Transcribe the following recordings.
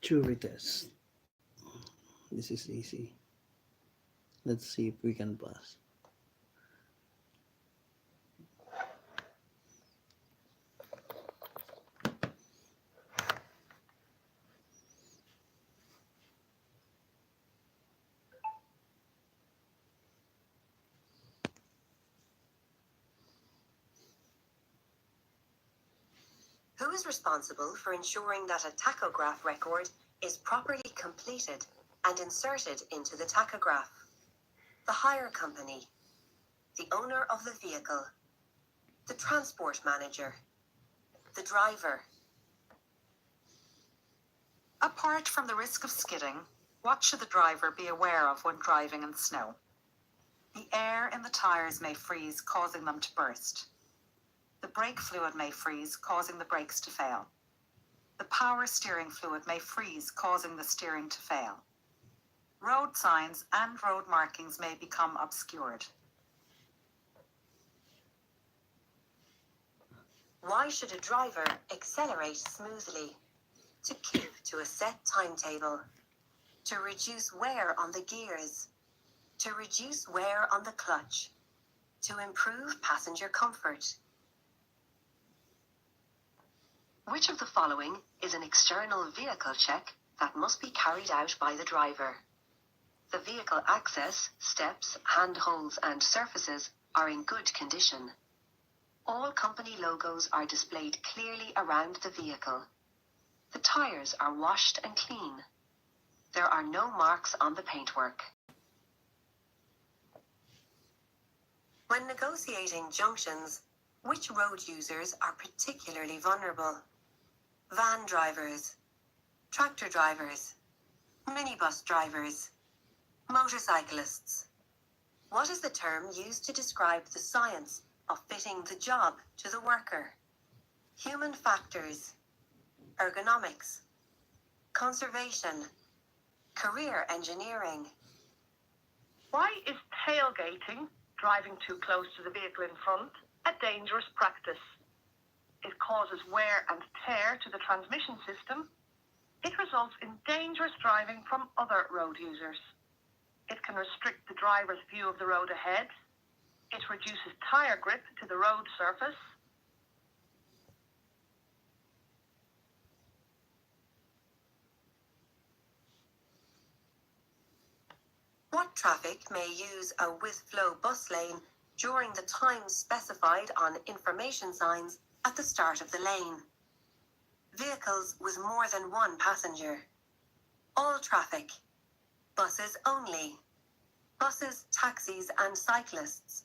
Jury test. This is easy. Let's see if we can pass. Who is responsible for ensuring that a tachograph record is properly completed and inserted into the tachograph? The hire company, the owner of the vehicle, the transport manager, the driver. Apart from the risk of skidding, what should the driver be aware of when driving in snow? The air in the tyres may freeze, causing them to burst. The brake fluid may freeze, causing the brakes to fail. The power steering fluid may freeze, causing the steering to fail. Road signs and road markings may become obscured. Why should a driver accelerate smoothly? To keep to a set timetable. To reduce wear on the gears. To reduce wear on the clutch. To improve passenger comfort. Which of the following is an external vehicle check that must be carried out by the driver? The vehicle access, steps, handholds and surfaces are in good condition. All company logos are displayed clearly around the vehicle. The tyres are washed and clean. There are no marks on the paintwork. When negotiating junctions, which road users are particularly vulnerable? Van drivers, tractor drivers, minibus drivers, motorcyclists. What is the term used to describe the science of fitting the job to the worker? Human factors, ergonomics, conservation, career engineering. Why is tailgating, driving too close to the vehicle in front, a dangerous practice? It causes wear and tear to the transmission system. It results in dangerous driving from other road users. It can restrict the driver's view of the road ahead. It reduces tire grip to the road surface. What traffic may use a with-flow bus lane during the time specified on information signs at the start of the lane? Vehicles with more than one passenger. All traffic. Buses only. Buses, taxis and cyclists.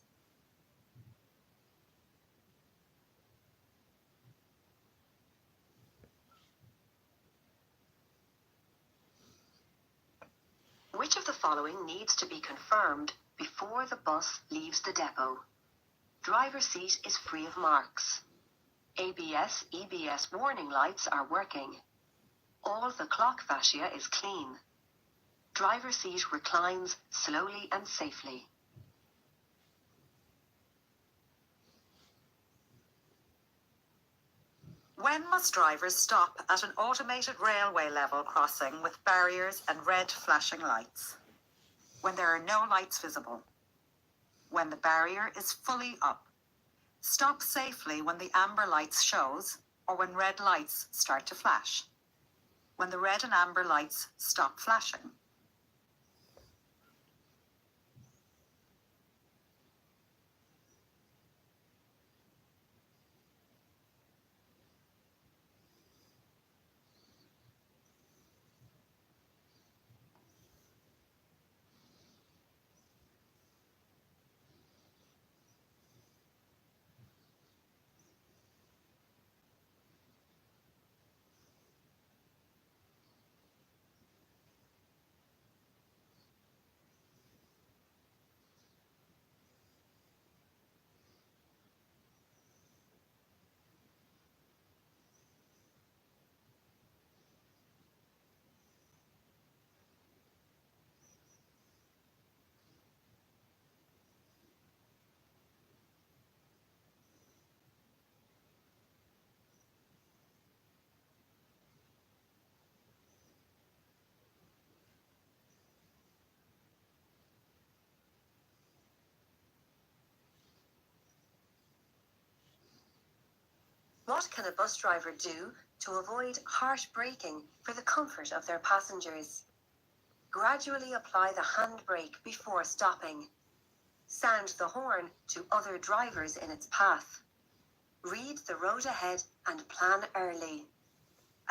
Which of the following needs to be confirmed before the bus leaves the depot? Driver's seat is free of marks. ABS, EBS warning lights are working. All the clock fascia is clean. Driver's seat reclines slowly and safely. When must drivers stop at an automated railway level crossing with barriers and red flashing lights? When there are no lights visible. When the barrier is fully up. Stop safely when the amber lights shows or when red lights start to flash. When the red and amber lights stop flashing. What can a bus driver do to avoid harsh braking for the comfort of their passengers? Gradually apply the handbrake before stopping. Sound the horn to other drivers in its path. Read the road ahead and plan early.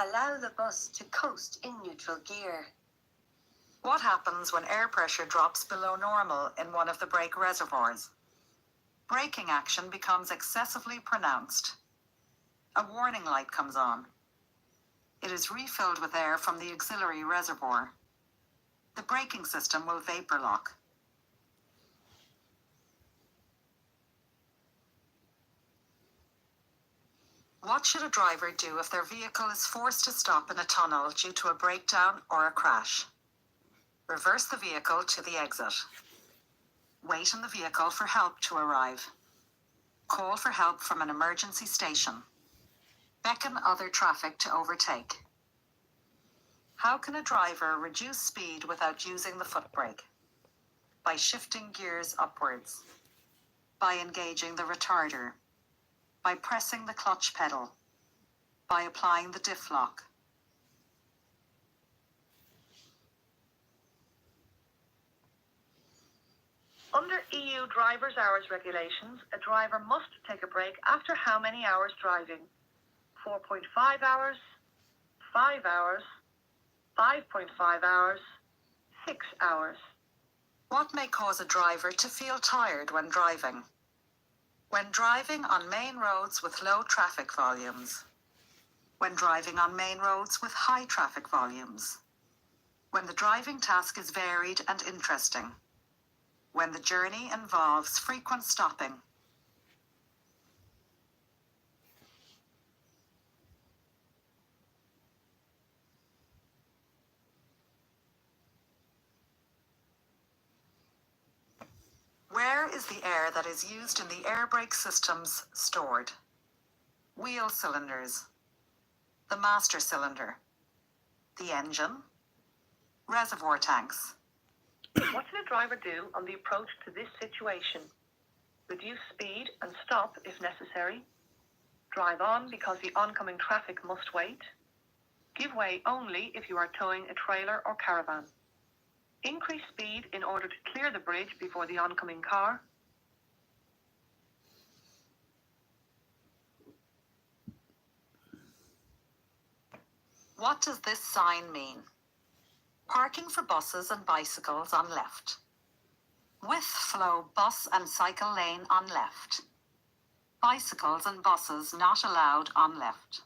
Allow the bus to coast in neutral gear. What happens when air pressure drops below normal in one of the brake reservoirs? Braking action becomes excessively pronounced. A warning light comes on. It is refilled with air from the auxiliary reservoir. The braking system will vapor lock. What should a driver do if their vehicle is forced to stop in a tunnel due to a breakdown or a crash? Reverse the vehicle to the exit. Wait in the vehicle for help to arrive. Call for help from an emergency station. Beckon other traffic to overtake. How can a driver reduce speed without using the foot brake? By shifting gears upwards. By engaging the retarder. By pressing the clutch pedal. By applying the diff lock. Under EU driver's hours regulations, a driver must take a break after how many hours driving? 4.5 hours, 5 hours, 5.5 hours, 6 hours. What may cause a driver to feel tired when driving? When driving on main roads with low traffic volumes. When driving on main roads with high traffic volumes. When the driving task is varied and interesting. When the journey involves frequent stopping. Where is the air that is used in the air brake systems stored? Wheel cylinders. The master cylinder. The engine. Reservoir tanks. What should a driver do on the approach to this situation? Reduce speed and stop if necessary. Drive on because the oncoming traffic must wait. Give way only if you are towing a trailer or caravan. Increase speed in order to clear the bridge before the oncoming car. What does this sign mean? Parking for buses and bicycles on left. With flow bus and cycle lane on left. Bicycles and buses not allowed on left.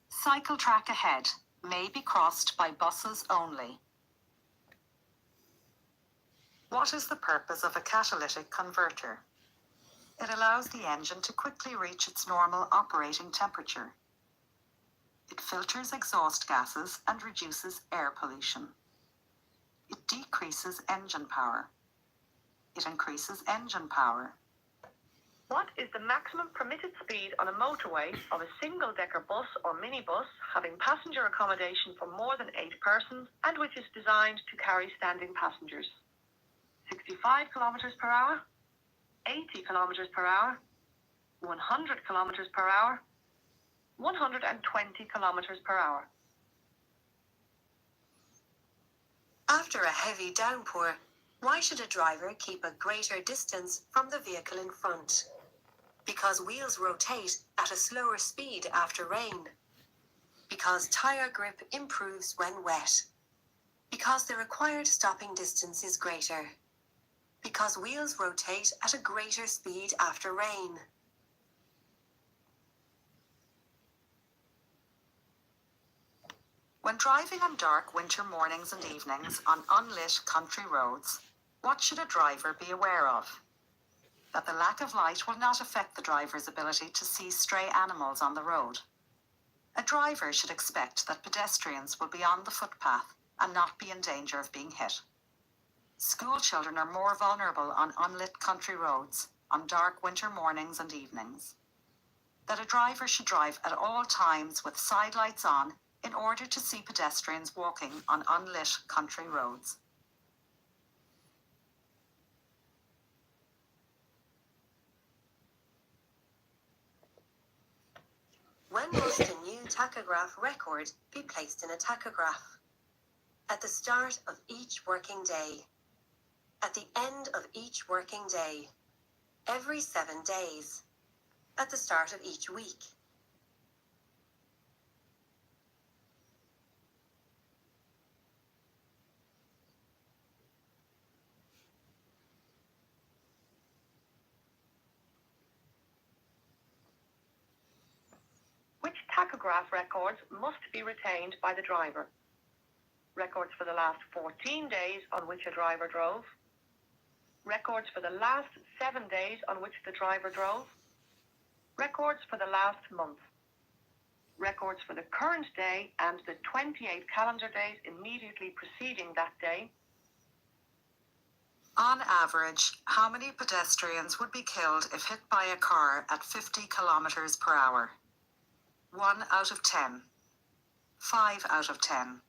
Cycle track ahead may be crossed by buses only. What is the purpose of a catalytic converter? It allows the engine to quickly reach its normal operating temperature. It filters exhaust gases and reduces air pollution. It decreases engine power. It increases engine power. What is the maximum permitted speed on a motorway of a single-decker bus or minibus having passenger accommodation for more than 8 persons and which is designed to carry standing passengers? 65 kilometers per hour, 80 kilometers per hour, 100 kilometers per hour, 120 kilometers per hour. After a heavy downpour, why should a driver keep a greater distance from the vehicle in front? Because wheels rotate at a slower speed after rain. Because tire grip improves when wet. Because the required stopping distance is greater. Because wheels rotate at a greater speed after rain. When driving on dark winter mornings and evenings on unlit country roads, what should a driver be aware of? That the lack of light will not affect the driver's ability to see stray animals on the road. A driver should expect that pedestrians will be on the footpath and not be in danger of being hit. School children are more vulnerable on unlit country roads on dark winter mornings and evenings. That a driver should drive at all times with side lights on in order to see pedestrians walking on unlit country roads. When must a new tachograph record be placed in a tachograph? At the start of each working day. At the end of each working day. Every 7 days. At the start of each week. Which tachograph records must be retained by the driver? Records for the last 14 days on which a driver drove. Records for the last 7 days on which the driver drove. Records for the last month. Records for the current day and the 28 calendar days immediately preceding that day. On average, how many pedestrians would be killed if hit by a car at 50 kilometers per hour? 1 out of 10. 5 out of 10.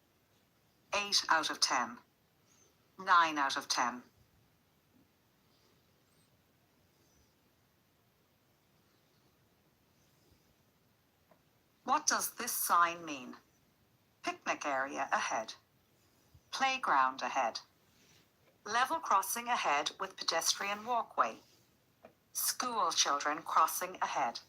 8 out of 10. 9 out of 10. What does this sign mean? Picnic area ahead. Playground ahead. Level crossing ahead with pedestrian walkway. School children crossing ahead.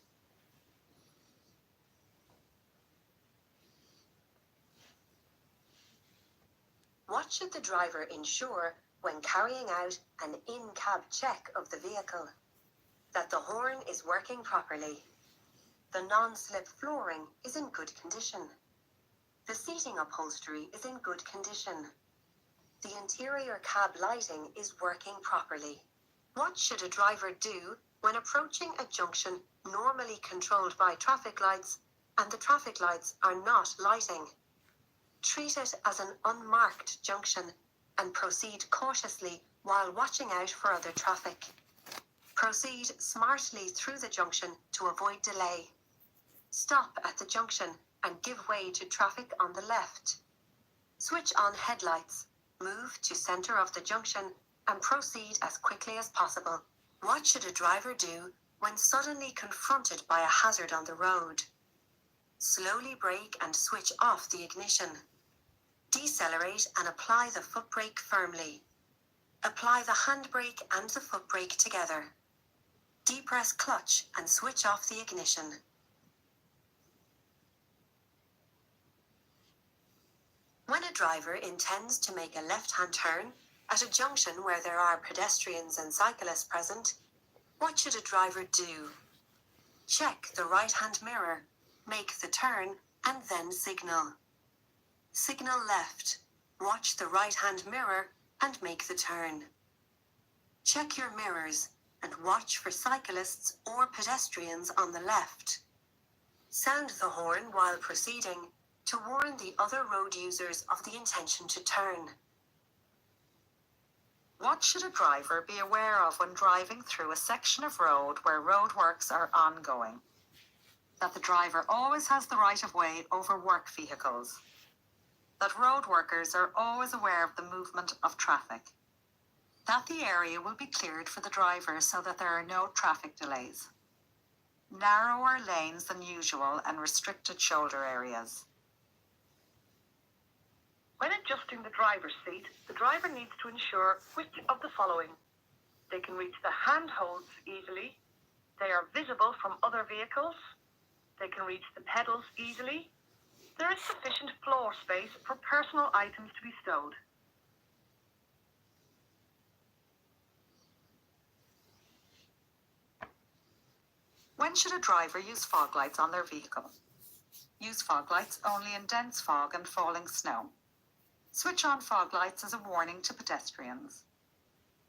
What should the driver ensure when carrying out an in-cab check of the vehicle? That the horn is working properly. The non-slip flooring is in good condition. The seating upholstery is in good condition. The interior cab lighting is working properly. What should a driver do when approaching a junction normally controlled by traffic lights and the traffic lights are not lighting? Treat it as an unmarked junction and proceed cautiously while watching out for other traffic. Proceed smartly through the junction to avoid delay. Stop at the junction and give way to traffic on the left. Switch on headlights, move to center of the junction and proceed as quickly as possible. What should a driver do when suddenly confronted by a hazard on the road? Slowly brake and switch off the ignition. Decelerate and apply the foot brake firmly. Apply the handbrake and the foot brake together. Depress clutch and switch off the ignition. When a driver intends to make a left-hand turn at a junction where there are pedestrians and cyclists present, what should a driver do? Check the right-hand mirror, make the turn, and then signal. Signal left, watch the right-hand mirror, and make the turn. Check your mirrors and watch for cyclists or pedestrians on the left. Sound the horn while proceeding to warn the other road users of the intention to turn. What should a driver be aware of when driving through a section of road where roadworks are ongoing? That the driver always has the right of way over work vehicles. That road workers are always aware of the movement of traffic. That the area will be cleared for the driver so that there are no traffic delays. Narrower lanes than usual and restricted shoulder areas. When adjusting the driver's seat, the driver needs to ensure which of the following: they can reach the handholds easily, they are visible from other vehicles, they can reach the pedals easily, there is sufficient floor space for personal items to be stowed. When should a driver use fog lights on their vehicle? Use fog lights only in dense fog and falling snow. Switch on fog lights as a warning to pedestrians.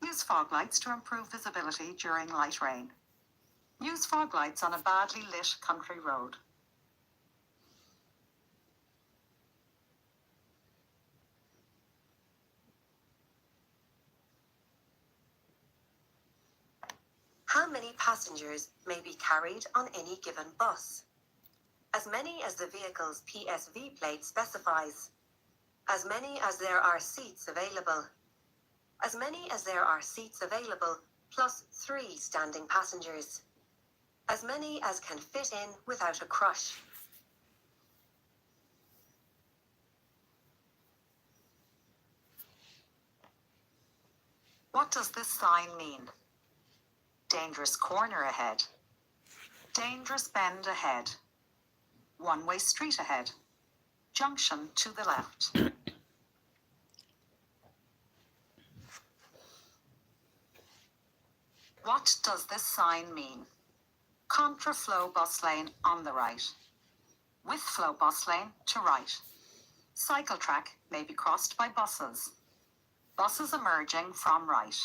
Use fog lights to improve visibility during light rain. Use fog lights on a badly lit country road. How many passengers may be carried on any given bus? As many as the vehicle's PSV plate specifies. As many as there are seats available. As many as there are seats available, plus 3 standing passengers. As many as can fit in without a crush. What does this sign mean? Dangerous corner ahead. Dangerous bend ahead. One-way street ahead. Junction to the left. What does this sign mean? Contra-flow bus lane on the right. With flow bus lane to right. Cycle track may be crossed by buses. Buses emerging from right.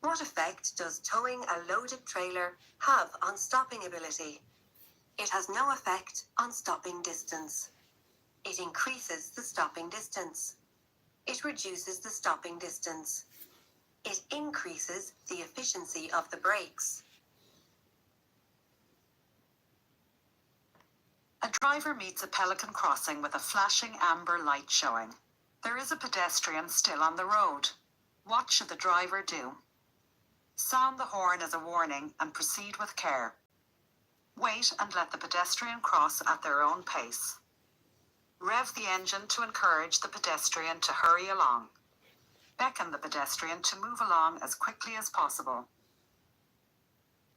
What effect does towing a loaded trailer have on stopping ability? It has no effect on stopping distance. It increases the stopping distance. It reduces the stopping distance. It increases the efficiency of the brakes. A driver meets a Pelican crossing with a flashing amber light showing. There is a pedestrian still on the road. What should the driver do? Sound the horn as a warning and proceed with care. Wait and let the pedestrian cross at their own pace. Rev the engine to encourage the pedestrian to hurry along. Beckon the pedestrian to move along as quickly as possible.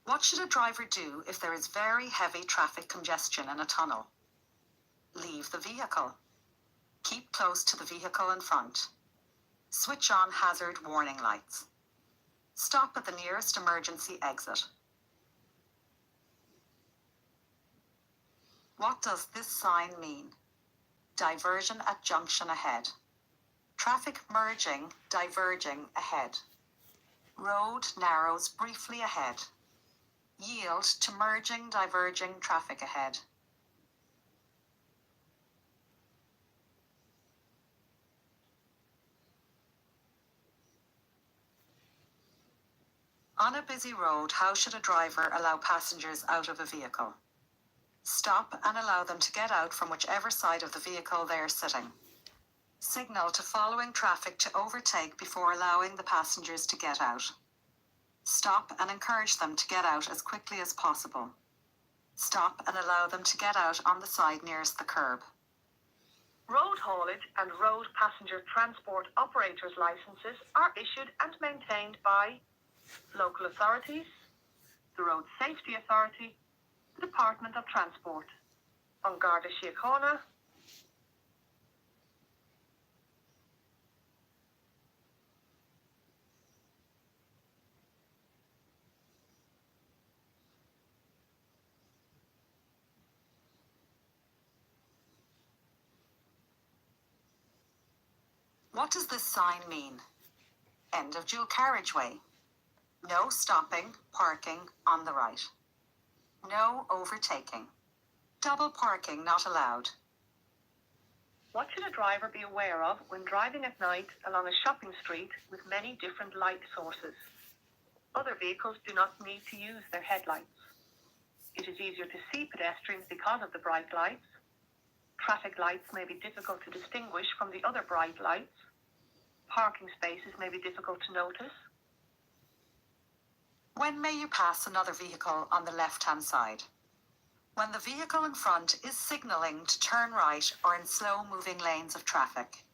What should a driver do if there is very heavy traffic congestion in a tunnel? Leave the vehicle. Keep close to the vehicle in front. Switch on hazard warning lights. Stop at the nearest emergency exit. What does this sign mean? Diversion at junction ahead. Traffic merging, diverging ahead. Road narrows briefly ahead. Yield to merging, diverging traffic ahead. On a busy road, how should a driver allow passengers out of a vehicle? Stop and allow them to get out from whichever side of the vehicle they are sitting. Signal to following traffic to overtake before allowing the passengers to get out. Stop and encourage them to get out as quickly as possible. Stop and allow them to get out on the side nearest the curb. Road haulage and road passenger transport operators' licenses are issued and maintained by local authorities, the Road Safety Authority, the Department of Transport, An Garda Síochána, What does this sign mean? End of dual carriageway. No stopping, parking on the right. No overtaking. Double parking not allowed. What should a driver be aware of when driving at night along a shopping street with many different light sources? Other vehicles do not need to use their headlights. It is easier to see pedestrians because of the bright lights. Traffic lights may be difficult to distinguish from the other bright lights. Parking spaces may be difficult to notice. When may you pass another vehicle on the left-hand side? When the vehicle in front is signalling to turn right or in slow-moving lanes of traffic.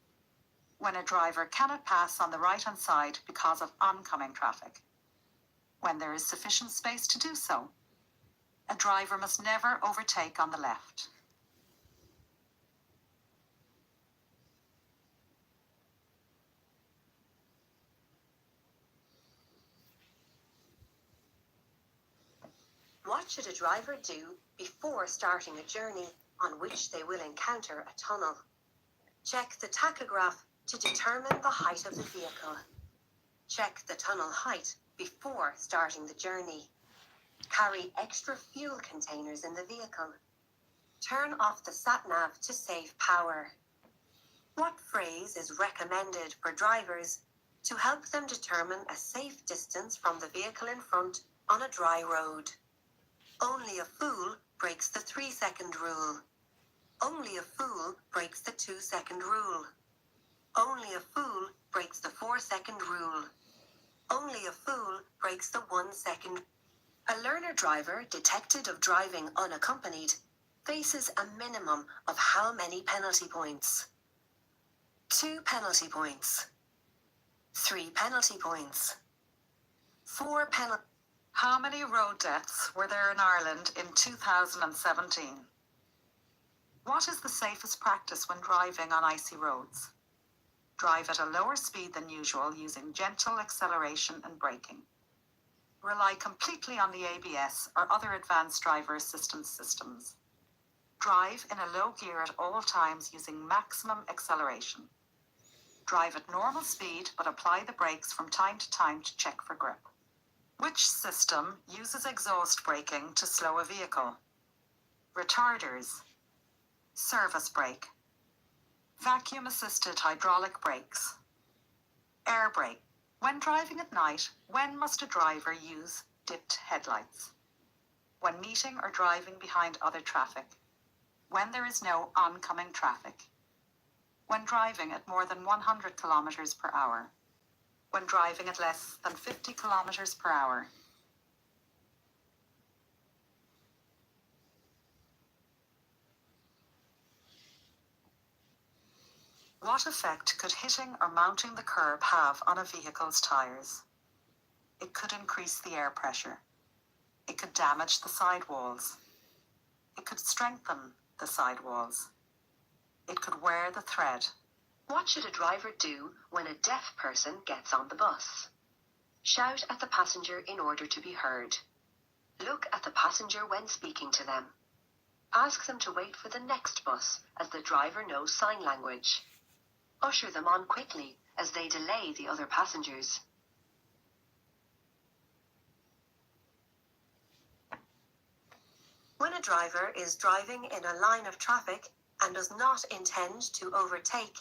When a driver cannot pass on the right-hand side because of oncoming traffic. When there is sufficient space to do so. A driver must never overtake on the left. What should a driver do before starting a journey on which they will encounter a tunnel? Check the tachograph to determine the height of the vehicle. Check the tunnel height before starting the journey. Carry extra fuel containers in the vehicle. Turn off the sat-nav to save power. What phrase is recommended for drivers to help them determine a safe distance from the vehicle in front on a dry road? Only a fool breaks the 3-second rule. Only a fool breaks the 2-second rule. Only a fool breaks the 4-second rule. Only a fool breaks the 1-second. A learner driver detected of driving unaccompanied faces a minimum of how many penalty points? 2 penalty points. 3 penalty points. 4 penalty. How many road deaths were there in Ireland in 2017? What is the safest practice when driving on icy roads? Drive at a lower speed than usual using gentle acceleration and braking. Rely completely on the ABS or other advanced driver assistance systems. Drive in a low gear at all times using maximum acceleration. Drive at normal speed but apply the brakes from time to time to check for grip. Which system uses exhaust braking to slow a vehicle? Retarders. Service brake. Vacuum-assisted hydraulic brakes. Air brake. When driving at night, when must a driver use dipped headlights? When meeting or driving behind other traffic. When there is no oncoming traffic. When driving at more than 100 kilometers per hour. When driving at less than 50 kilometers per hour. What effect could hitting or mounting the curb have on a vehicle's tires? It could increase the air pressure. It could damage the sidewalls. It could strengthen the sidewalls. It could wear the thread. What should a driver do when a deaf person gets on the bus? Shout at the passenger in order to be heard. Look at the passenger when speaking to them. Ask them to wait for the next bus as the driver knows sign language. Usher them on quickly as they delay the other passengers. When a driver is driving in a line of traffic and does not intend to overtake,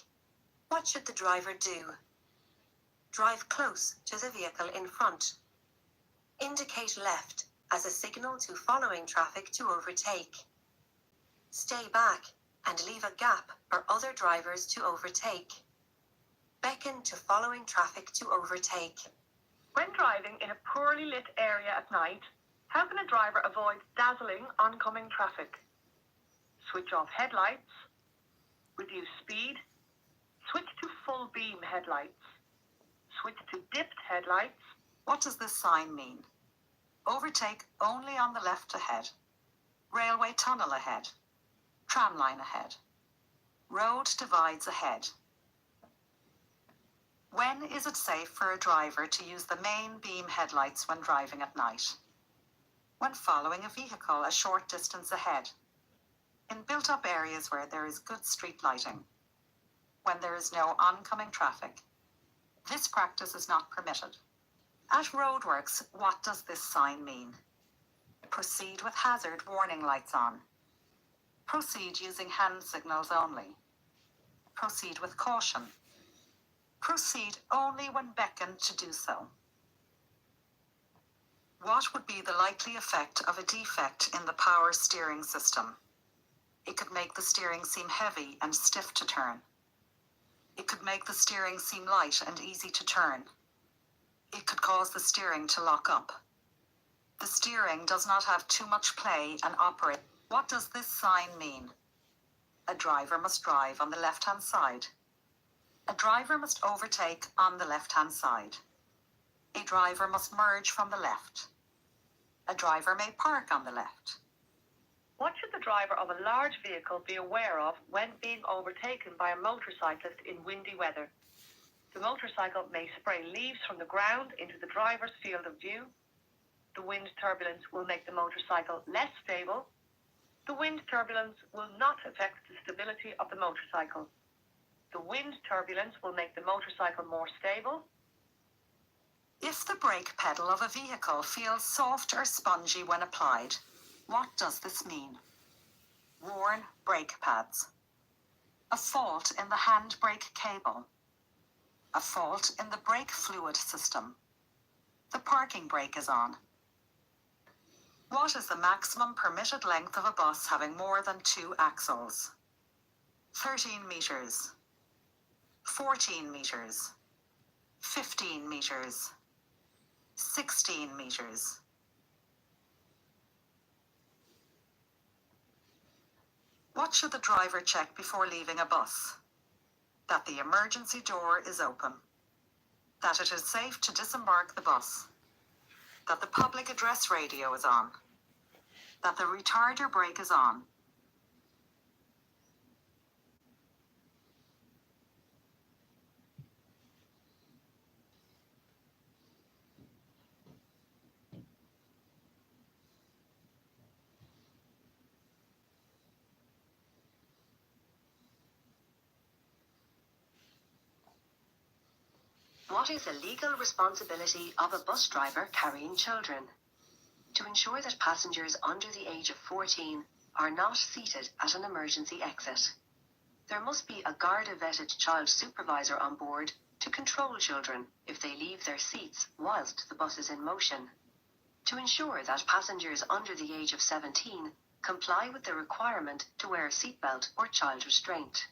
what should the driver do? Drive close to the vehicle in front. Indicate left as a signal to following traffic to overtake. Stay back and leave a gap for other drivers to overtake. Beckon to following traffic to overtake. When driving in a poorly lit area at night, how can a driver avoid dazzling oncoming traffic? Switch off headlights. Reduce speed. Switch to full beam headlights. Switch to dipped headlights. What does this sign mean? Overtake only on the left ahead. Railway tunnel ahead. Tram line ahead. Road divides ahead. When is it safe for a driver to use the main beam headlights when driving at night? When following a vehicle a short distance ahead. In built-up areas where there is good street lighting. When there is no oncoming traffic. This practice is not permitted. At roadworks, what does this sign mean? Proceed with hazard warning lights on. Proceed using hand signals only. Proceed with caution. Proceed only when beckoned to do so. What would be the likely effect of a defect in the power steering system? It could make the steering seem heavy and stiff to turn. It could make the steering seem light and easy to turn. It could cause the steering to lock up. The steering does not have too much play and operate. What does this sign mean? A driver must drive on the left-hand side. A driver must overtake on the left-hand side. A driver must merge from the left. A driver may park on the left. What should the driver of a large vehicle be aware of when being overtaken by a motorcyclist in windy weather? The motorcycle may spray leaves from the ground into the driver's field of view. The wind turbulence will make the motorcycle less stable. The wind turbulence will not affect the stability of the motorcycle. The wind turbulence will make the motorcycle more stable. If the brake pedal of a vehicle feels soft or spongy when applied, what does this mean? Worn brake pads. A fault in the handbrake cable. A fault in the brake fluid system. The parking brake is on. What is the maximum permitted length of a bus having more than 2 axles? 13 meters. 14 meters. 15 meters. 16 meters. What should the driver check before leaving a bus? That the emergency door is open. that it is safe to disembark the bus, that the public address radio is on, that the retarder brake is on. What is the legal responsibility of a bus driver carrying children? To ensure that passengers under the age of 14 are not seated at an emergency exit. There must be a Garda-vetted child supervisor on board to control children if they leave their seats whilst the bus is in motion. To ensure that passengers under the age of 17 comply with the requirement to wear a seatbelt or child restraint.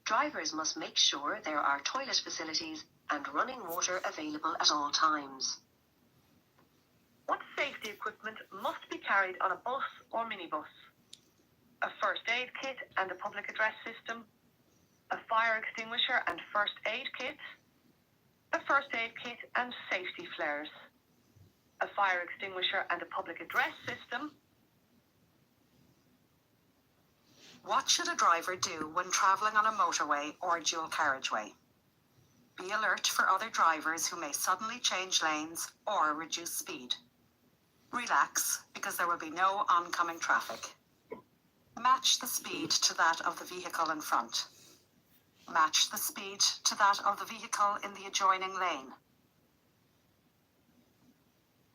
Drivers must make sure there are toilet facilities and running water available at all times. What safety equipment must be carried on a bus or minibus? A first aid kit and a public address system, a fire extinguisher and first aid kit, a first aid kit and safety flares, a fire extinguisher and a public address system. What should a driver do when travelling on a motorway or dual carriageway? Be alert for other drivers who may suddenly change lanes or reduce speed. Relax, because there will be no oncoming traffic. Match the speed to that of the vehicle in front. Match the speed to that of the vehicle in the adjoining lane.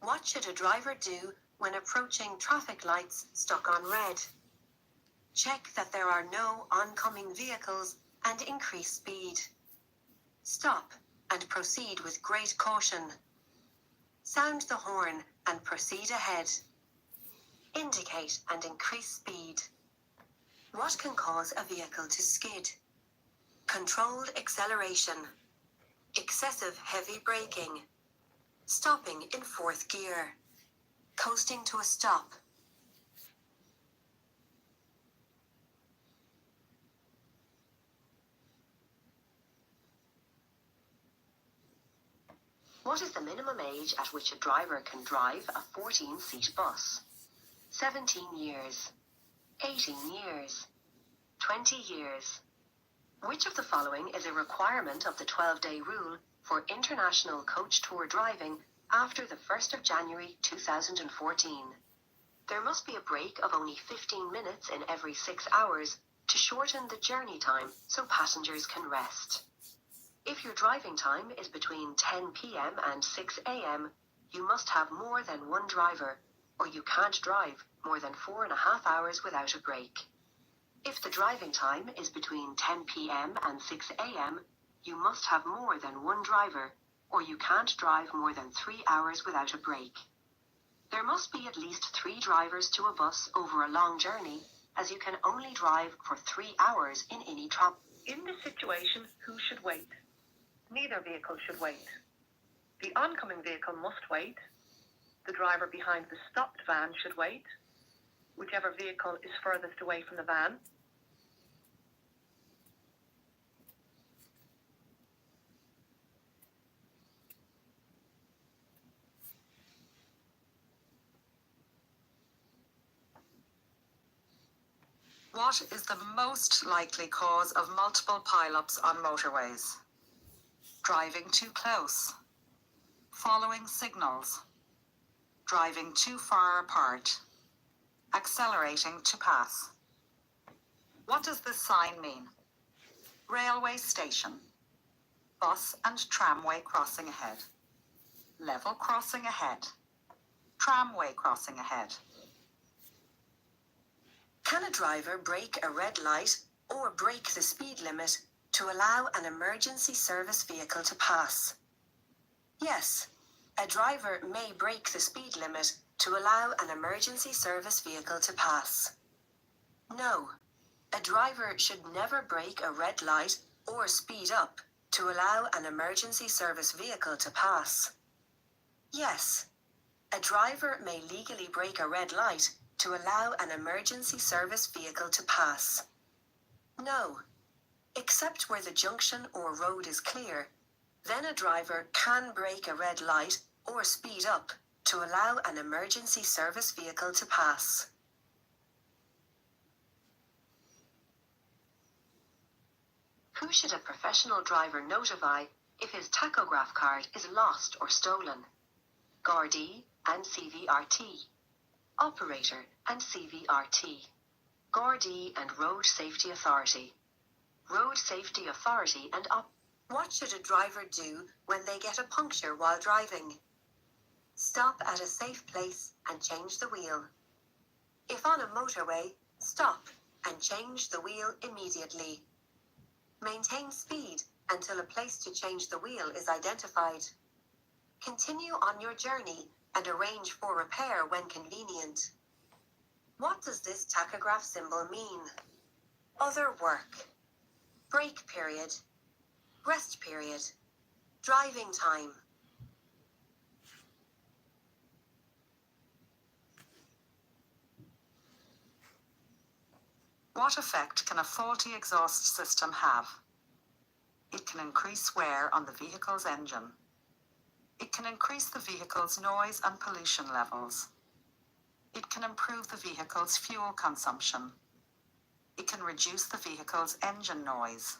What should a driver do when approaching traffic lights stuck on red? Check that there are no oncoming vehicles and increase speed. Stop and proceed with great caution. Sound the horn and proceed ahead. Indicate and increase speed. What can cause a vehicle to skid? Controlled acceleration, excessive heavy braking, stopping in fourth gear, coasting to a stop. What is the minimum age at which a driver can drive a 14-seat bus? 17 years, 18 years, 20 years. Which of the following is a requirement of the 12-day rule for international coach tour driving after the 1st of January 2014? There must be a break of only 15 minutes in every 6 hours to shorten the journey time so passengers can rest. If your driving time is between 10 p.m. and 6 a.m., you must have more than one driver, or you can't drive more than 4.5 hours without a break. If the driving time is between 10 p.m. and 6 a.m., you must have more than one driver, or you can't drive more than 3 hours without a break. There must be at least 3 drivers to a bus over a long journey, as you can only drive for 3 hours in any travel. In this situation, who should wait? Neither vehicle should wait. The oncoming vehicle must wait. The driver behind the stopped van should wait. Whichever vehicle is furthest away from the van. What is the most likely cause of multiple pile-ups on motorways? Driving too close, following signals, driving too far apart, accelerating to pass. What does this sign mean? Railway station, bus and tramway crossing ahead, level crossing ahead, tramway crossing ahead. Can a driver break a red light or break the speed limit to allow an emergency service vehicle to pass? Yes, a driver may break the speed limit to allow an emergency service vehicle to pass. No, a driver should never break a red light or speed up to allow an emergency service vehicle to pass. Yes, a driver may legally break a red light to allow an emergency service vehicle to pass. No, except where the junction or road is clear, Then a driver can brake a red light or speed up to allow an emergency service vehicle to pass. Who should a professional driver notify if his tachograph card is lost or stolen? Gardaí and CVRT. Operator and CVRT. Gardaí and Road Safety Authority. Road Safety Authority and What should a driver do when they get a puncture while driving? Stop at a safe place and change the wheel. If on a motorway, stop and change the wheel immediately. Maintain speed until a place to change the wheel is identified. Continue on your journey and arrange for repair when convenient. What does this tachograph symbol mean? Other work. Break period. Rest period. Driving time. What effect can a faulty exhaust system have? It can increase wear on the vehicle's engine. It can increase the vehicle's noise and pollution levels. It can improve the vehicle's fuel consumption. It can reduce the vehicle's engine noise.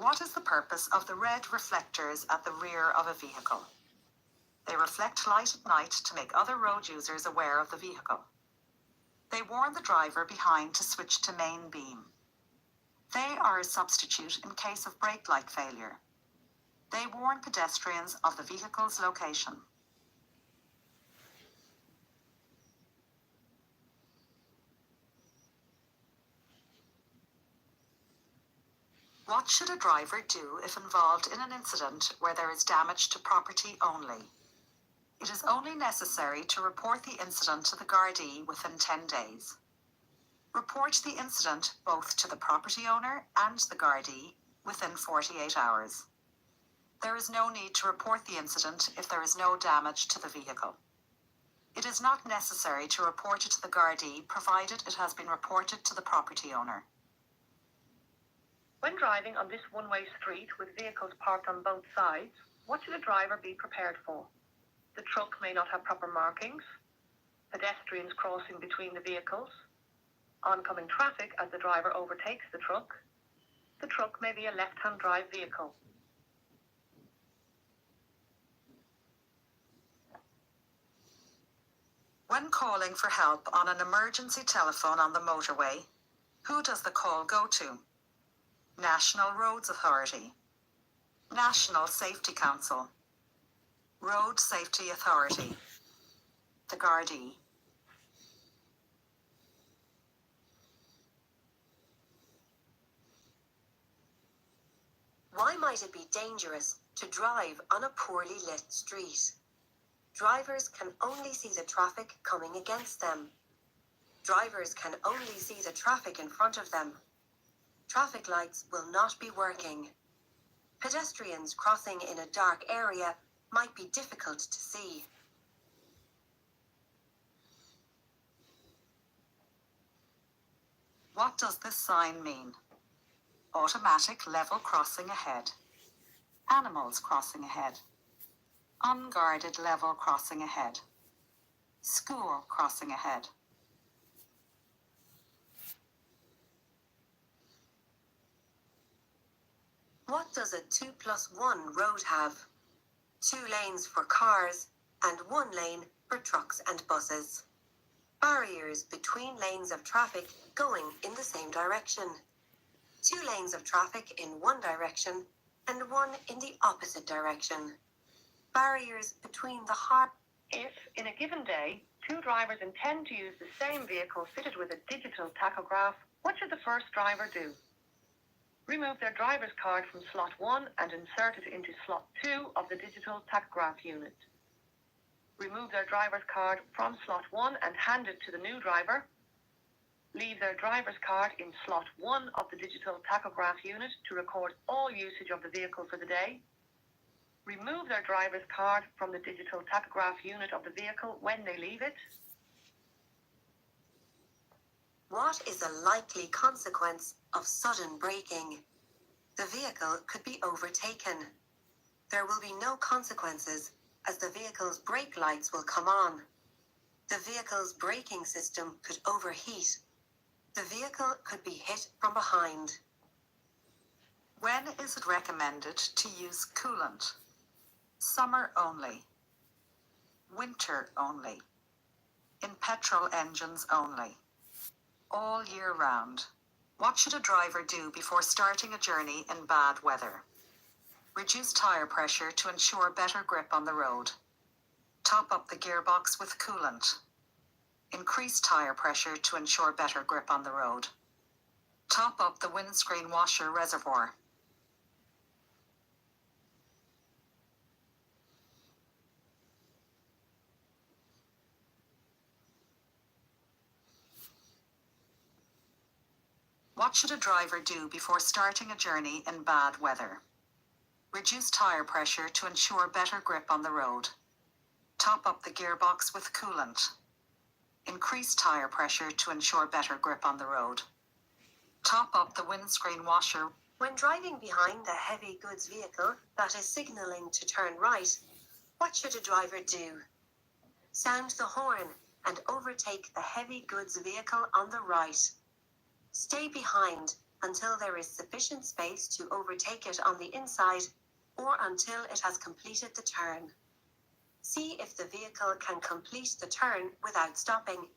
What is the purpose of the red reflectors at the rear of a vehicle? They reflect light at night to make other road users aware of the vehicle. They warn the driver behind to switch to main beam. They are a substitute in case of brake light failure. They warn pedestrians of the vehicle's location. What should a driver do if involved in an incident where there is damage to property only? It is only necessary to report the incident to the Gardaí within 10 days. Report the incident both to the property owner and the Gardaí within 48 hours. There is no need to report the incident if there is no damage to the vehicle. It is not necessary to report it to the Gardaí provided it has been reported to the property owner. When driving on this one-way street with vehicles parked on both sides, what should a driver be prepared for? The truck may not have proper markings, pedestrians crossing between the vehicles, oncoming traffic as the driver overtakes the truck may be a left-hand drive vehicle. When calling for help on an emergency telephone on the motorway, who does the call go to? National Roads Authority, National Safety Council, Road Safety Authority, the Gardaí. Why might it be dangerous to drive on a poorly lit street? Drivers can only see the traffic coming against them. Drivers can only see the traffic in front of them. Traffic lights will not be working. Pedestrians crossing in a dark area might be difficult to see. What does this sign mean? Automatic level crossing ahead. Animals crossing ahead. Unguarded level crossing ahead. School crossing ahead. What does a 2+1 road have? 2 lanes for cars and 1 lane for trucks and buses. Barriers between lanes of traffic going in the same direction. 2 lanes of traffic in one direction and 1 in the opposite direction. Barriers between the If, in a given day, 2 drivers intend to use the same vehicle fitted with a digital tachograph, what should the first driver do? Remove their driver's card from slot 1 and insert it into slot 2 of the digital tachograph unit. Remove their driver's card from slot 1 and hand it to the new driver. Leave their driver's card in slot 1 of the digital tachograph unit to record all usage of the vehicle for the day. Remove remove their driver's card from the digital tachograph unit of the vehicle when they leave it? What is a likely consequence of sudden braking? The vehicle could be overtaken. There will be no consequences as the vehicle's brake lights will come on. The vehicle's braking system could overheat. The vehicle could be hit from behind. When is it recommended to use coolant? Summer only. Winter only. In petrol engines only. All year round. What should a driver do before starting a journey in bad weather? Reduce tire pressure to ensure better grip on the road. Top up the gearbox with coolant. Increase tire pressure to ensure better grip on the road. Top up the windscreen washer reservoir. What should a driver do before starting a journey in bad weather? Reduce tire pressure to ensure better grip on the road. Top up the gearbox with coolant. Increase tire pressure to ensure better grip on the road. Top up the windscreen washer. When driving behind a heavy goods vehicle that is signaling to turn right, what should a driver do? Sound the horn and overtake the heavy goods vehicle on the right. Stay behind until there is sufficient space to overtake it on the inside or until it has completed the turn. See if the vehicle can complete the turn without stopping,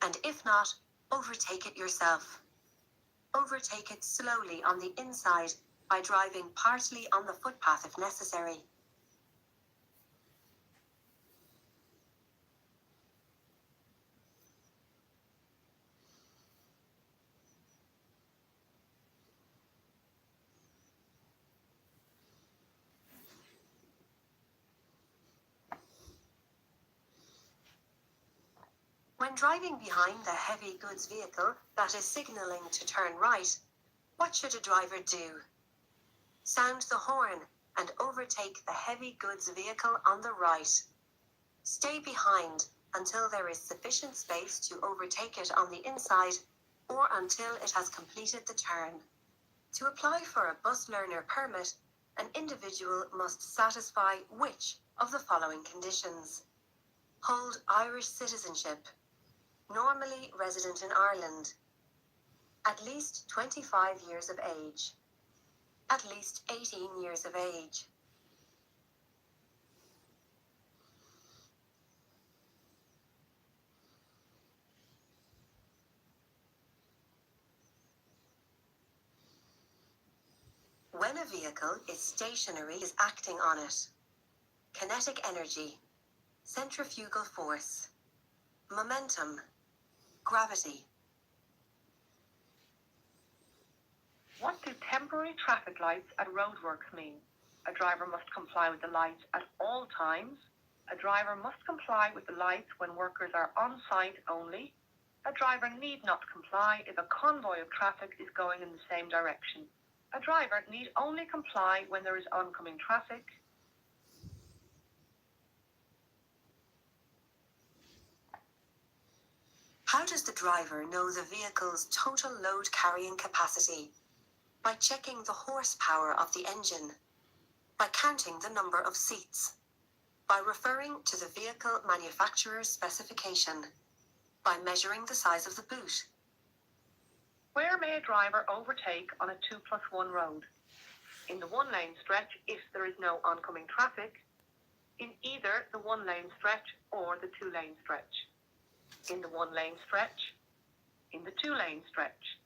and if not, overtake it yourself. Overtake it slowly on the inside by driving partly on the footpath if necessary. When driving behind a heavy goods vehicle that is signaling to turn right, what should a driver do? Sound the horn and overtake the heavy goods vehicle on the right. Stay behind until there is sufficient space to overtake it on the inside or until it has completed the turn. To apply for a bus learner permit, an individual must satisfy which of the following conditions? Hold Irish citizenship. Normally resident in Ireland. At least 25 years of age. At least 18 years of age. When a vehicle is stationary is acting on it. Kinetic energy. Centrifugal force. Momentum. Gravity. What do temporary traffic lights at roadworks mean? A driver must comply with the lights at all times. A driver must comply with the lights when workers are on site only. A driver need not comply if a convoy of traffic is going in the same direction. A driver need only comply when there is oncoming traffic. How does the driver know the vehicle's total load carrying capacity? By checking the horsepower of the engine. By counting the number of seats. By referring to the vehicle manufacturer's specification. By measuring the size of the boot. Where may a driver overtake on a 2+1 road? In the one-lane stretch if there is no oncoming traffic. In either the one-lane stretch or the two-lane stretch. In the one-lane stretch. In the two-lane stretch.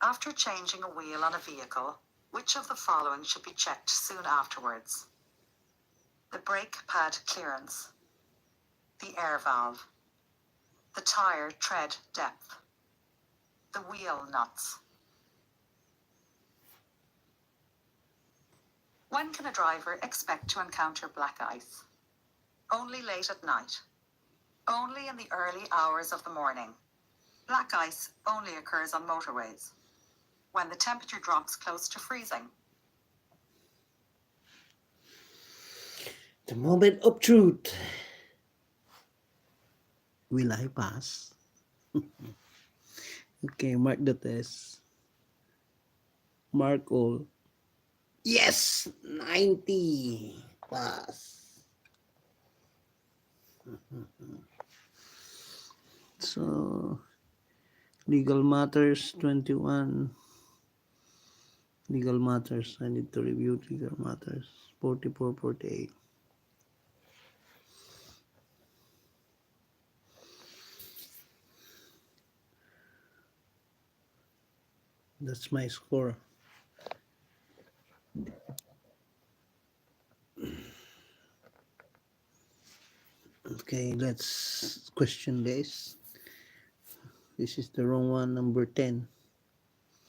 After changing a wheel on a vehicle, which of the following should be checked soon afterwards? The brake pad clearance. The air valve. The tire tread depth. The wheel nuts. When can a driver expect to encounter black ice? Only late at night. Only in the early hours of the morning. Black ice only occurs on motorways. when the temperature drops close to freezing. The moment of truth. Will I pass? Okay, mark the test. Mark all. Yes! 90! Pass. So, legal matters 21. Legal matters. I need to review legal matters. 44, 48. That's my score. Okay, let's question this. This is the wrong one, number 10.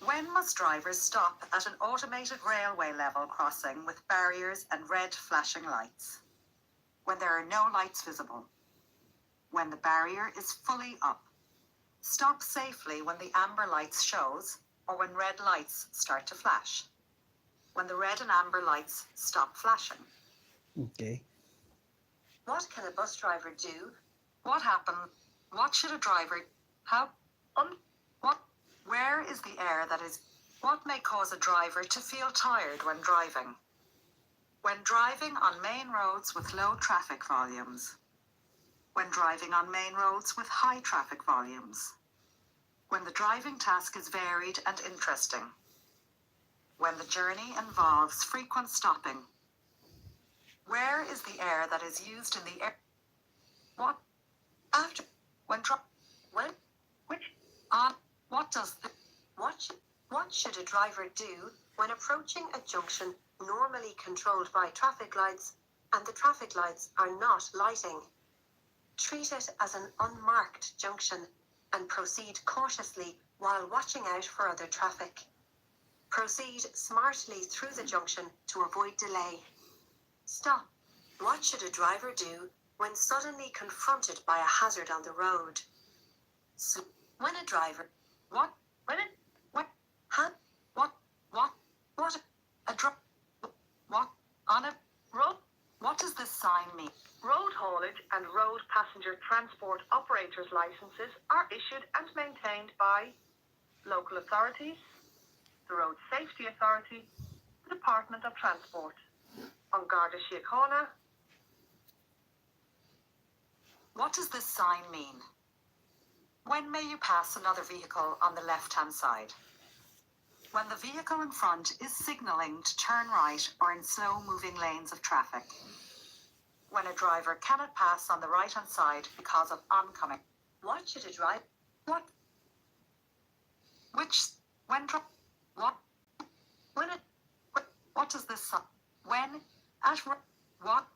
When must drivers stop at an automated railway level crossing with barriers and red flashing lights? When there are no lights visible. When the barrier is fully up. Stop safely when the amber lights shows or when red lights start to flash. When the red and amber lights stop flashing. Okay. What can a bus driver do? What happened? What should a driver? How? What? Where is the air that is? What may cause a driver to feel tired when driving? When driving on main roads with low traffic volumes. When driving on main roads with high traffic volumes. When the driving task is varied and interesting. When the journey involves frequent stopping. Where is the air that is used in the air? What? After? When? When? Which? On? What does the? What should a driver do when approaching a junction normally controlled by traffic lights and the traffic lights are not lighting? Treat it as an unmarked junction and proceed cautiously while watching out for other traffic. Proceed smartly through the junction to avoid delay. Stop. What should a driver do when suddenly confronted by a hazard on the road? When a driver... What? When it, Huh? What? A drop? What? On a road, What does this sign mean? road haulage and road passenger transport operators' licenses are issued and maintained by local authorities, the Road Safety Authority, the Department of Transport, An Garda Síochána. What does this sign mean? When may you pass another vehicle on the left-hand side? When the vehicle in front is signalling to turn right or in slow-moving lanes of traffic. When a driver cannot pass on the right-hand side because of oncoming. What should a driver... What? Which? When? What? When a... What does this sign? When? At what? What?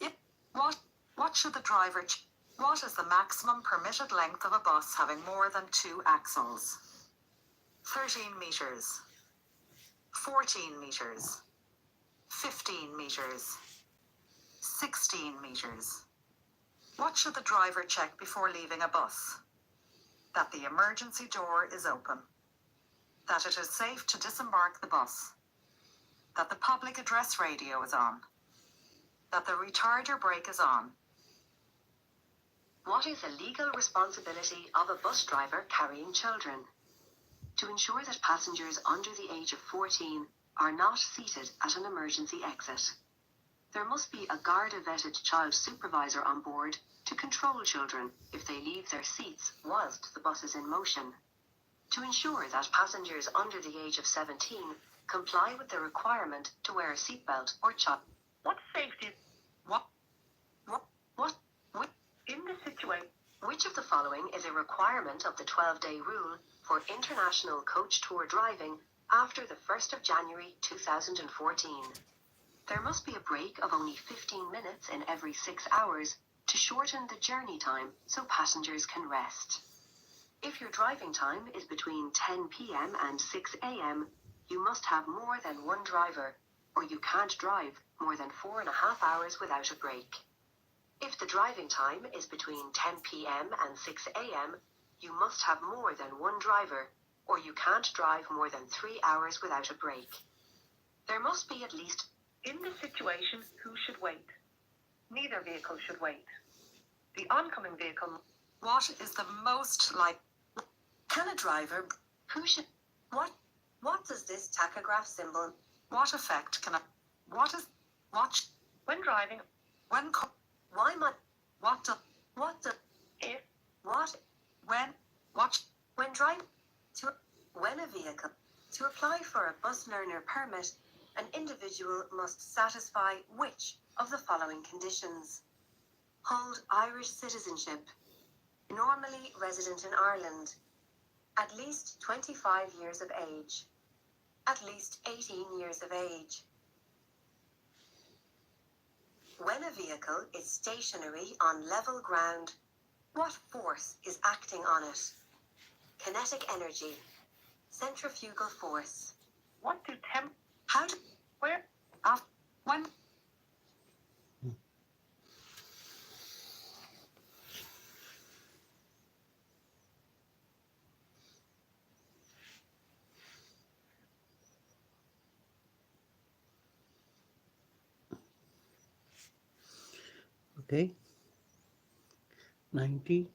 It? What? What should the driver? What is the maximum permitted length of a bus having more than 2 axles? 13 meters. 14 meters. 15 meters. 16 meters. What should the driver check before leaving a bus? That the emergency door is open. That it is safe to disembark the bus. That the public address radio is on. That the retarder brake is on. What is the legal responsibility of a bus driver carrying children? To ensure that passengers under the age of 14 are not seated at an emergency exit. There must be a Garda-vetted child supervisor on board to control children if they leave their seats whilst the bus is in motion. To ensure that passengers under the age of 17 comply with the requirement to wear a seatbelt or child. What safety What? in this situation? Which of the following is a requirement of the 12-day rule for international coach tour driving after the 1st of January 2014? There must be a break of only 15 minutes in every 6 hours to shorten the journey time so passengers can rest. If your driving time is between 10 p.m. and 6 a.m., you must have more than one driver, or you can't drive more than 4.5 hours without a break. If the driving time is between 10 p.m. and 6 a.m., you must have more than one driver, or you can't drive more than 3 hours without a break. There must be at least. In this situation, who should wait? Neither vehicle should wait. The oncoming vehicle. What is the most like? Can a driver? Who should. What does this tachograph symbol? What effect can a? What is? What? When driving, When? Why might? What? Do, What the? if, What? when? What? When driving? When a vehicle. To apply for a bus learner permit, an individual must satisfy which of the following conditions? Hold Irish citizenship. Normally resident in Ireland. At least 25 years of age. At least 18 years of age. When a vehicle is stationary on level ground, what force is acting on it? Kinetic energy. Centrifugal force. what do How do? where, When? Okay. 90.